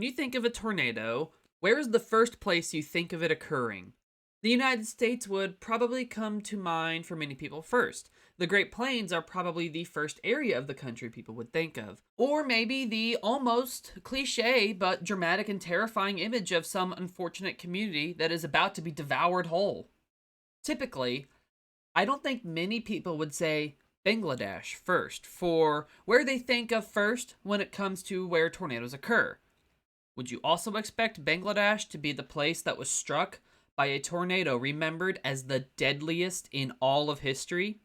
When you think of a tornado, where is the first place you think of it occurring? The United States would probably come to mind for many people first. The Great Plains are probably the first area of the country people would think of. Or maybe the almost cliche but dramatic and terrifying image of some unfortunate community that is about to be devoured whole. Typically, I don't think many people would say Bangladesh first for where they think of first when it comes to where tornadoes occur. Would you also expect Bangladesh to be the place that was struck by a tornado remembered as the deadliest in all of history?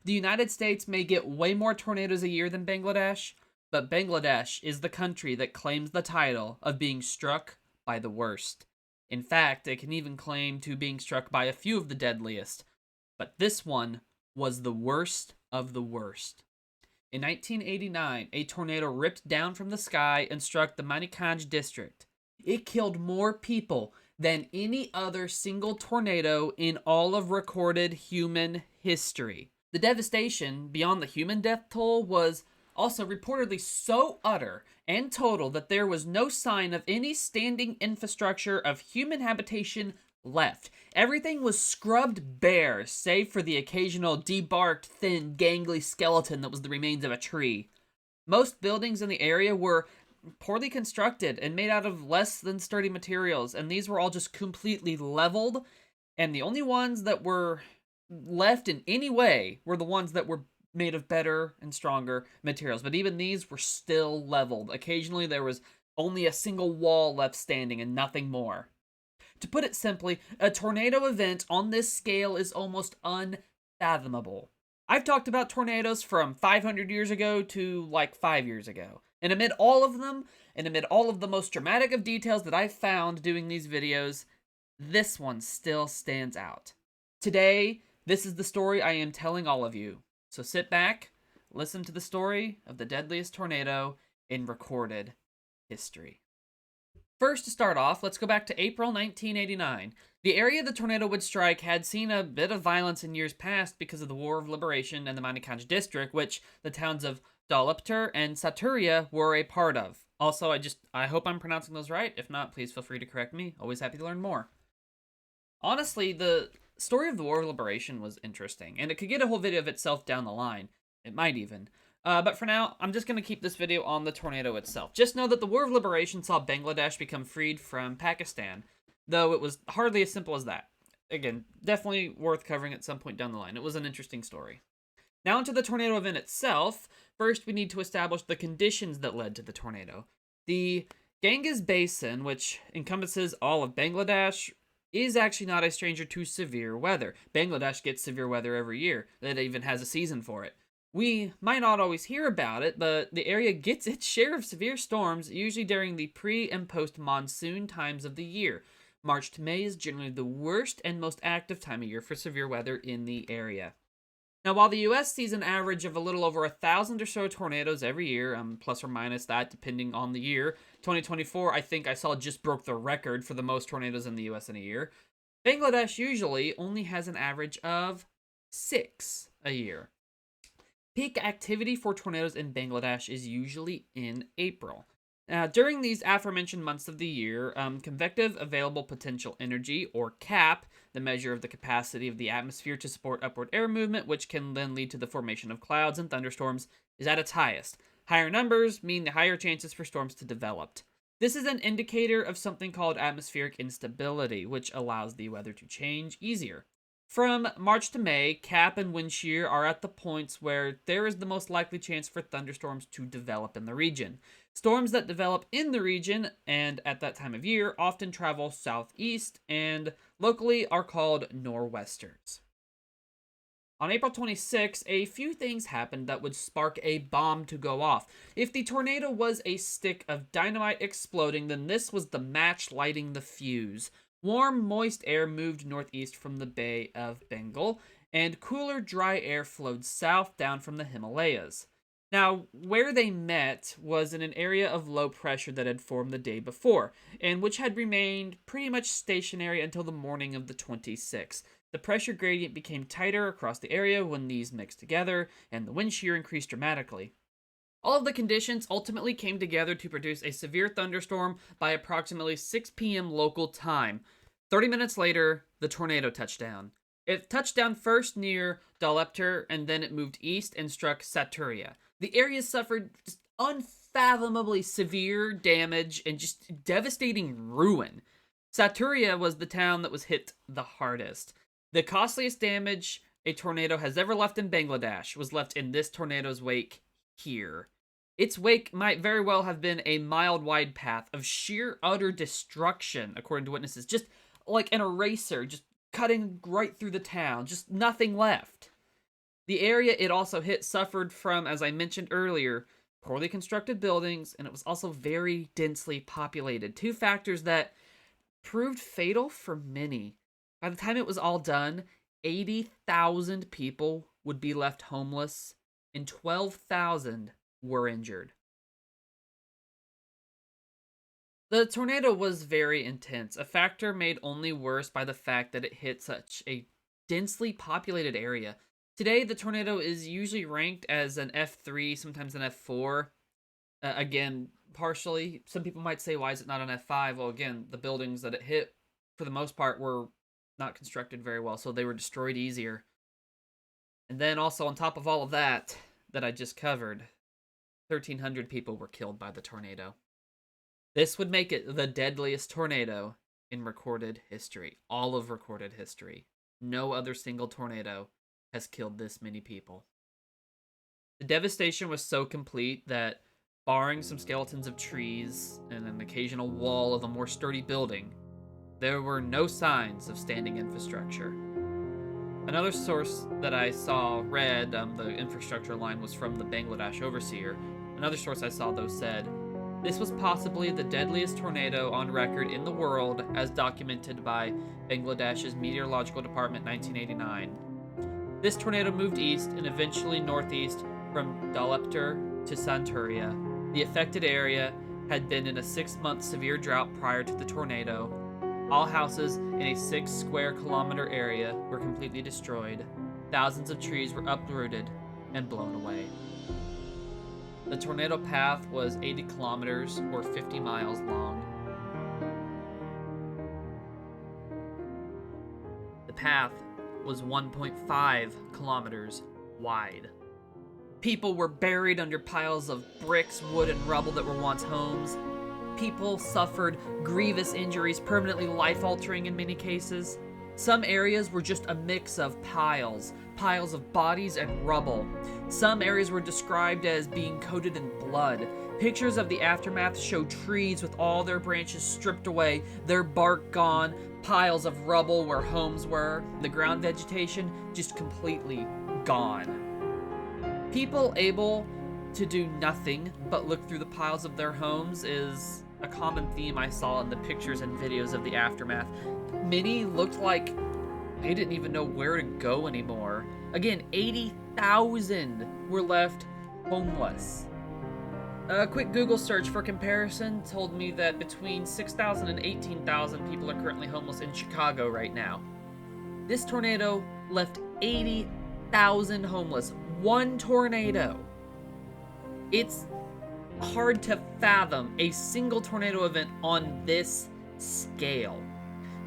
The United States may get way more tornadoes a year than Bangladesh, but Bangladesh is the country that claims the title of being struck by the worst. In fact, it can even claim to being struck by a few of the deadliest, but this one was the worst of the worst. In 1989, a tornado ripped down from the sky and struck the Manikganj District. It killed more people than any other single tornado in all of recorded human history. The devastation beyond the human death toll was also reportedly so utter and total that there was no sign of any standing infrastructure of human habitation left. Everything was scrubbed bare, save for the occasional debarked, thin, gangly skeleton that was the remains of a tree. Most buildings in the area were poorly constructed and made out of less than sturdy materials, and these were all just completely leveled, and the only ones that were left in any way were the ones that were made of better and stronger materials, but even these were still leveled. Occasionally there was only a single wall left standing and nothing more. To put it simply, a tornado event on this scale is almost unfathomable. I've talked about tornadoes from 500 years ago to like 5 years ago. And amid all of them, and amid all of the most dramatic of details that I've found doing these videos, this one still stands out. Today, this is the story I am telling all of you. So sit back, listen to the story of the deadliest tornado in recorded history. First, to start off, let's go back to April 1989. The area the tornado would strike had seen a bit of violence in years past because of the War of Liberation and the Manikganj District, which the towns of Daulatpur and Saturia were a part of. Also, I hope I'm pronouncing those right. If not, please feel free to correct me. Always happy to learn more. Honestly, the story of the War of Liberation was interesting, and it could get a whole video of itself down the line. It might even. But for now, I'm just going to keep this video on the tornado itself. Just know that the War of Liberation saw Bangladesh become freed from Pakistan, though it was hardly as simple as that. Again, definitely worth covering at some point down the line. It was an interesting story. Now into the tornado event itself. First, we need to establish the conditions that led to the tornado. The Ganges Basin, which encompasses all of Bangladesh, is actually not a stranger to severe weather. Bangladesh gets severe weather every year. It even has a season for it. We might not always hear about it, but the area gets its share of severe storms, usually during the pre- and post-monsoon times of the year. March to May is generally the worst and most active time of year for severe weather in the area. Now, while the U.S. sees an average of a little over 1,000 or so tornadoes every year, plus or minus that, depending on the year, 2024, I think I saw just broke the record for the most tornadoes in the U.S. in a year. Bangladesh usually only has an average of 6 a year. Peak activity for tornadoes in Bangladesh is usually in April. During these aforementioned months of the year, convective available potential energy, or CAP, the measure of the capacity of the atmosphere to support upward air movement, which can then lead to the formation of clouds and thunderstorms, is at its highest. Higher numbers mean the higher chances for storms to develop. This is an indicator of something called atmospheric instability, which allows the weather to change easier. From March to May, cap and wind shear are at the points where there is the most likely chance for thunderstorms to develop in the region. Storms that develop in the region and at that time of year often travel southeast and locally are called nor'westers. On April 26, a few things happened that would spark a bomb to go off. If the tornado was a stick of dynamite exploding, then this was the match lighting the fuse. Warm, moist air moved northeast from the Bay of Bengal, and cooler, dry air flowed south down from the Himalayas. Now, where they met was in an area of low pressure that had formed the day before, and which had remained pretty much stationary until the morning of the 26th. The pressure gradient became tighter across the area when these mixed together, and the wind shear increased dramatically. All of the conditions ultimately came together to produce a severe thunderstorm by approximately 6 p.m. local time. 30 minutes later, the tornado touched down. It touched down first near Daulatpur, and then it moved east and struck Saturia. The area suffered just unfathomably severe damage and just devastating ruin. Saturia was the town that was hit the hardest. The costliest damage a tornado has ever left in Bangladesh was left in this tornado's wake here. Its wake might very well have been a mile-wide path of sheer utter destruction, according to witnesses. Just like an eraser, just cutting right through the town, just nothing left. The area it also hit suffered from, as I mentioned earlier, poorly constructed buildings, and it was also very densely populated. Two factors that proved fatal for many. By the time it was all done, 80,000 people would be left homeless, and 12,000 were injured. The tornado was very intense, a factor made only worse by the fact that it hit such a densely populated area. Today, the tornado is usually ranked as an F3, sometimes an F4. Again, partially, some people might say, why is it not an F5? Well, again, the buildings that it hit, for the most part, were not constructed very well, so they were destroyed easier. And then also, on top of all of that I just covered, 1,300 people were killed by the tornado. This would make it the deadliest tornado in recorded history. All of recorded history. No other single tornado has killed this many people. The devastation was so complete that, barring some skeletons of trees and an occasional wall of a more sturdy building, there were no signs of standing infrastructure. Another source that I read, the infrastructure line was from the Bangladesh Overseer. Another source I saw, though, said, this was possibly the deadliest tornado on record in the world, as documented by Bangladesh's Meteorological Department 1989. This tornado moved east and eventually northeast from Daulatpur to Saturia. The affected area had been in a 6-month severe drought prior to the tornado. All houses in a 6 square kilometer area were completely destroyed. Thousands of trees were uprooted and blown away. The tornado path was 80 kilometers or 50 miles long. The path was 1.5 kilometers wide. People were buried under piles of bricks, wood, and rubble that were once homes. People suffered grievous injuries, permanently life-altering in many cases. Some areas were just a mix of piles of bodies and rubble. Some areas were described as being coated in blood. Pictures of the aftermath show trees with all their branches stripped away, their bark gone, piles of rubble where homes were, the ground vegetation just completely gone. People able to do nothing but look through the piles of their homes is a common theme I saw in the pictures and videos of the aftermath. Many looked like they didn't even know where to go anymore. Again, 80,000 were left homeless. A quick Google search for comparison told me that between 6,000 and 18,000 people are currently homeless in Chicago right now. This tornado left 80,000 homeless. One tornado. It's hard to fathom a single tornado event on this scale.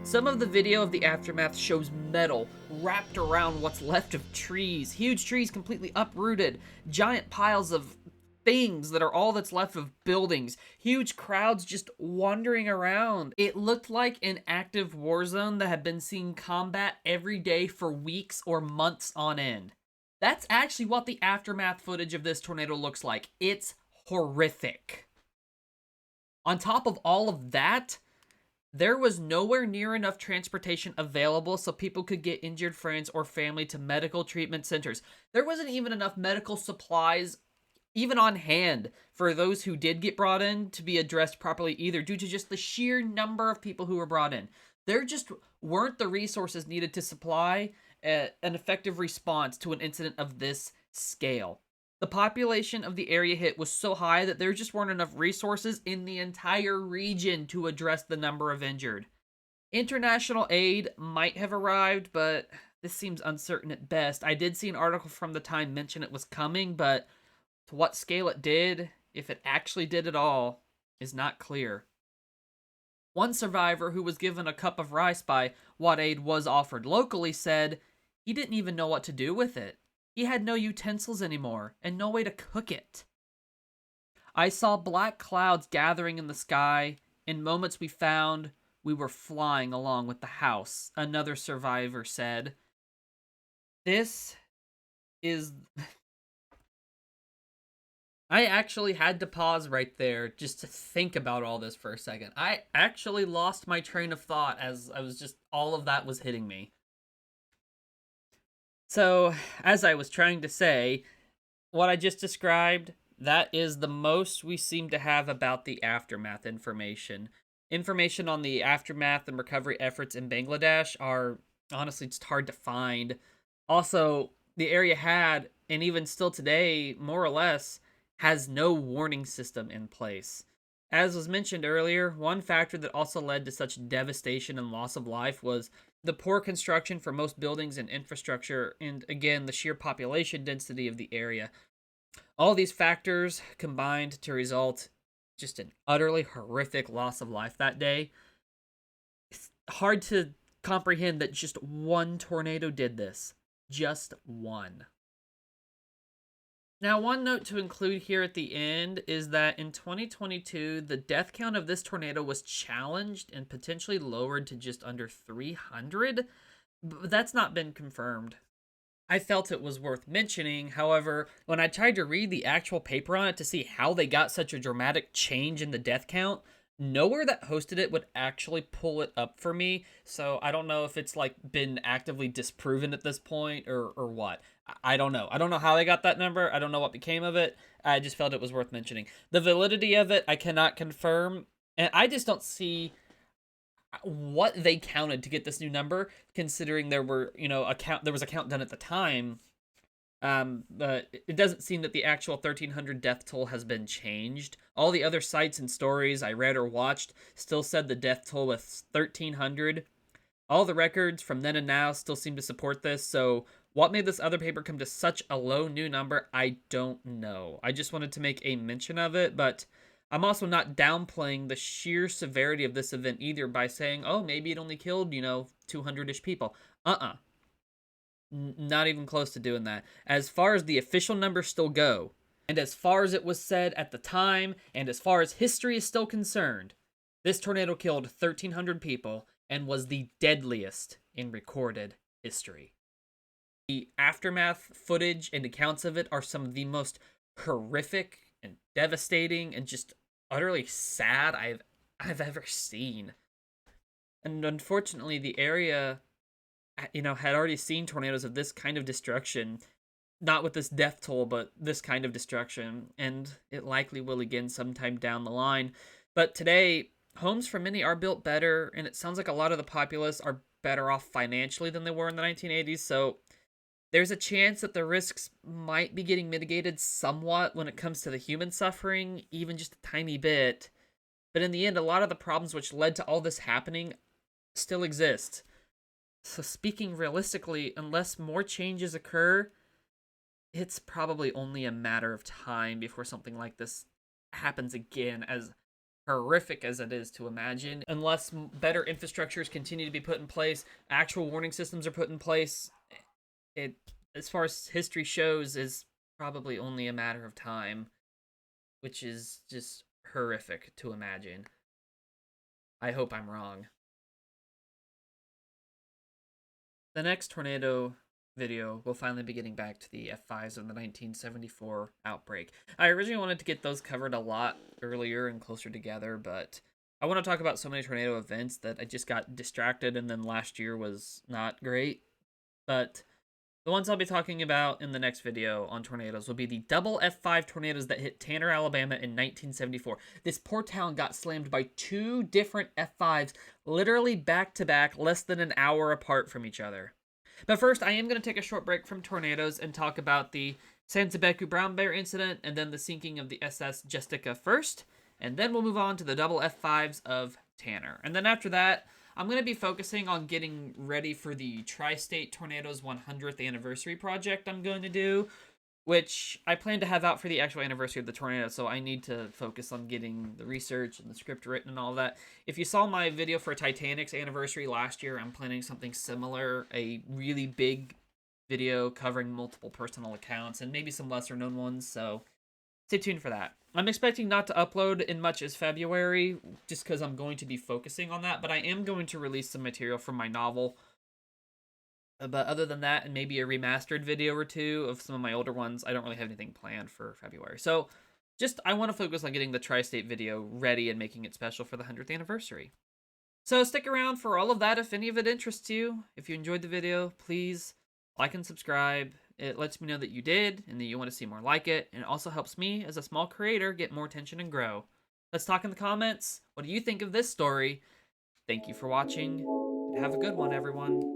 Some of the video of the aftermath shows metal wrapped around what's left of trees, huge trees completely uprooted, giant piles of things that are all that's left of buildings, huge crowds just wandering around. It looked like an active war zone that had been seeing combat every day for weeks or months on end. That's actually what the aftermath footage of this tornado looks like. It's horrific. On top of all of that, there was nowhere near enough transportation available so people could get injured friends or family to medical treatment centers. There wasn't even enough medical supplies even on hand for those who did get brought in to be addressed properly either, due to just the sheer number of people who were brought in. There just weren't the resources needed to supply an effective response to an incident of this scale. The population of the area hit was so high that there just weren't enough resources in the entire region to address the number of injured. International aid might have arrived, but this seems uncertain at best. I did see an article from the time mention it was coming, but To what scale it did, if it actually did at all, is not clear. One survivor who was given a cup of rice by what aid was offered locally said he didn't even know what to do with it. He had no utensils anymore and no way to cook it. I saw black clouds gathering in the sky. In moments we found we were flying along with the house, another survivor said. This is... I actually had to pause right there just to think about all this for a second. I actually lost my train of thought as all of that was hitting me. So, as I was trying to say, what I just described, that is the most we seem to have about the aftermath information. Information on the aftermath and recovery efforts in Bangladesh are honestly just hard to find. Also, the area had, and even still today, more or less, has no warning system in place. As was mentioned earlier, one factor that also led to such devastation and loss of life was the poor construction for most buildings and infrastructure, and again, the sheer population density of the area. All these factors combined to result just an utterly horrific loss of life that day. It's hard to comprehend that just one tornado did this. Just one. Now, one note to include here at the end is that in 2022, the death count of this tornado was challenged and potentially lowered to just under 300, but that's not been confirmed. I felt it was worth mentioning. However, when I tried to read the actual paper on it to see how they got such a dramatic change in the death count, nowhere that hosted it would actually pull it up for me. So I don't know if it's like been actively disproven at this point or what. I don't know. I don't know how they got that number. I don't know what became of it. I just felt it was worth mentioning. The validity of it, I cannot confirm. And I just don't see what they counted to get this new number, considering there were, there was a count done at the time. But it doesn't seem that the actual 1,300 death toll has been changed. All the other sites and stories I read or watched still said the death toll was 1,300. All the records from then and now still seem to support this, so what made this other paper come to such a low new number, I don't know. I just wanted to make a mention of it, but I'm also not downplaying the sheer severity of this event either by saying, oh, maybe it only killed, 200-ish people. Not even close to doing that. As far as the official numbers still go, and as far as it was said at the time, and as far as history is still concerned, this tornado killed 1,300 people and was the deadliest in recorded history. The aftermath footage and accounts of it are some of the most horrific and devastating and just utterly sad I've ever seen. And unfortunately, the area, had already seen tornadoes of this kind of destruction, not with this death toll, but this kind of destruction, and it likely will again sometime down the line. But today, homes for many are built better, and it sounds like a lot of the populace are better off financially than they were in the 1980s, so there's a chance that the risks might be getting mitigated somewhat when it comes to the human suffering, even just a tiny bit. But in the end, a lot of the problems which led to all this happening still exist. So speaking realistically, unless more changes occur, it's probably only a matter of time before something like this happens again, as horrific as it is to imagine. Unless better infrastructures continue to be put in place, actual warning systems are put in place, it, as far as history shows, is probably only a matter of time, which is just horrific to imagine. I hope I'm wrong. The next tornado video will finally be getting back to the F5s of the 1974 outbreak. I originally wanted to get those covered a lot earlier and closer together, but I want to talk about so many tornado events that I just got distracted, and then last year was not great. But the ones I'll be talking about in the next video on tornadoes will be the double F5 tornadoes that hit Tanner, Alabama in 1974. This poor town got slammed by two different F5s, literally back to back, less than an hour apart from each other. But first, I am going to take a short break from tornadoes and talk about the Santabeku Brown Bear incident and then the sinking of the SS Justica first. And then we'll move on to the double F5s of Tanner. And then after that, I'm going to be focusing on getting ready for the Tri-State Tornadoes 100th Anniversary project I'm going to do, which I plan to have out for the actual anniversary of the tornado, so I need to focus on getting the research and the script written and all that. If you saw my video for Titanic's anniversary last year, I'm planning something similar, a really big video covering multiple personal accounts and maybe some lesser known ones, so stay tuned for that. I'm expecting not to upload in much as February, just because I'm going to be focusing on that, but I am going to release some material from my novel. But other than that, and maybe a remastered video or two of some of my older ones, I don't really have anything planned for February. So I want to focus on getting the Tri-State video ready and making it special for the 100th anniversary. So stick around for all of that if any of it interests you. If you enjoyed the video, please like and subscribe. It lets me know that you did and that you want to see more like it. And it also helps me, as a small creator, get more attention and grow. Let's talk in the comments. What do you think of this story? Thank you for watching. Have a good one, everyone.